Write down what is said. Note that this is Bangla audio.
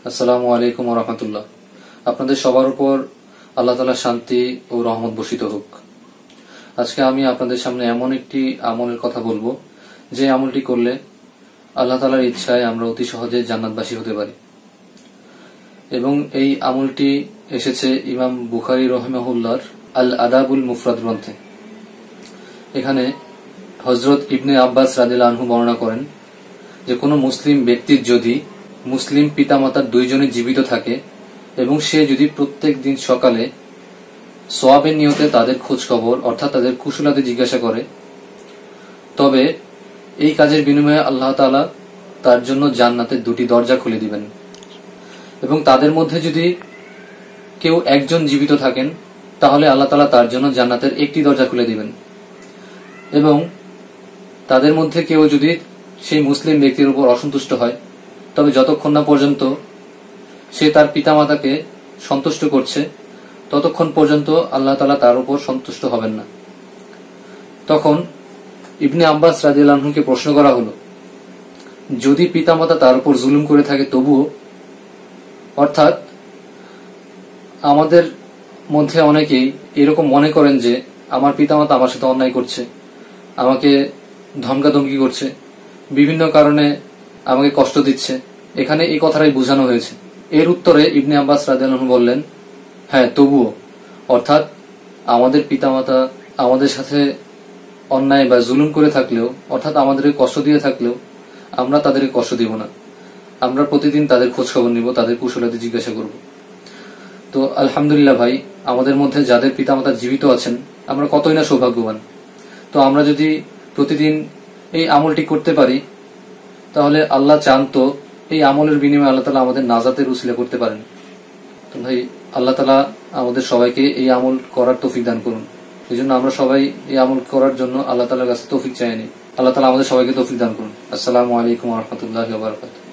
আসসালামু আলাইকুম ওয়া রাহমাতুল্লাহ। আপনাদের সবার উপর আল্লাহ তাআলার শান্তি ও রহমত বর্ষিত হোক। আজকে আমি আপনাদের সামনে এমন একটি আমলের কথা বলবো যে আমলটি করলে আল্লাহ তাআলার ইচ্ছায় আমরা অতি সহজে জান্নাতবাসী হতে পারি। এবং এই আমলটি এসেছে ইমাম বুখারী রাহিমাহুল্লাহর আল আদাবুল মুফরাদ গ্রন্থে। এখানে হযরত ইবনে আব্বাস রাদিয়াল্লাহু আনহু বর্ণনা করেন যে কোনো মুসলিম ব্যক্তির যদি মুসলিম পিতামাতার দুইজনে জীবিত থাকে এবং সে যদি প্রত্যেক দিন সকালে সওয়াবের নিয়তে তাদের খোঁজ খবর অর্থাৎ তাদের কুশলাদি জিজ্ঞাসা করে, তবে এই কাজের বিনিময়ে আল্লাহ তাআলা তার জন্য জান্নাতের দুটি দরজা খুলে দিবেন। এবং তাদের মধ্যে যদি কেউ একজন জীবিত থাকেন তাহলে আল্লাহ তাআলা তার জন্য জান্নাতের একটি দরজা খুলে দিবেন। এবং তাদের মধ্যে কেউ যদি সেই মুসলিম ব্যক্তির উপর অসন্তুষ্ট হয়, তবে যতক্ষণ না পর্যন্ত সে তার পিতামাতাকে সন্তুষ্ট করছে ততক্ষণ পর্যন্ত আল্লাহ তাআলা তার উপর সন্তুষ্ট হবেন না। তখন ইবনে আব্বাস রাদিয়াল্লাহু আনহুকে প্রশ্ন করা হলো, যদি পিতামাতা তার উপর জুলুম করে থাকে তবুও, অর্থাৎ আমাদের মধ্যে অনেকেই এরকম মনে করেন যে আমার পিতামাতা আমার সাথে অন্যায় করছে, আমাকে ধমকাধমকি করছে, বিভিন্ন কারণে আমাকে কষ্ট দিচ্ছে, এখানে এই কথাটাই বোঝানো হয়েছে। এর উত্তরে ইবনে আব্বাস রাদিয়াল্লাহু আনহু বললেন, হ্যাঁ তবুও, অর্থাৎ আমাদের পিতামাতা আমাদের সাথে অন্যায় বা জুলুম করে থাকলেও, অর্থাৎ আমাদেরকে কষ্ট দিয়ে থাকলেও আমরা তাদেরকে কষ্ট দিব না। আমরা প্রতিদিন তাদের খোঁজ খবর নিব, তাদের কুশলাদি জিজ্ঞাসা করব। তো আলহামদুলিল্লাহ ভাই, আমাদের মধ্যে যাদের পিতামাতা জীবিত আছেন আমরা কতই না সৌভাগ্যবান। তো আমরা যদি প্রতিদিন এই আমলটি করতে পারি তাহলে আল্লাহ চান তো এই আমলের বিনিময়ে আল্লাহ তাআলা আমাদের নাজাতের উসিলা করতে পারেন। তো ভাই, আল্লাহ তাআলা আমাদের সবাইকে এই আমল করার তৌফিক দান করুন। এই জন্য আমরা সবাই এই আমল করার জন্য আল্লাহ তাআলার কাছে তৌফিক চাই। আল্লাহ তাআলা আমাদের সবাইকে তৌফিক দান করুন। আসসালামু আলাইকুম ওয়া রাহমাতুল্লাহি ওয়া বারাকাতুহু।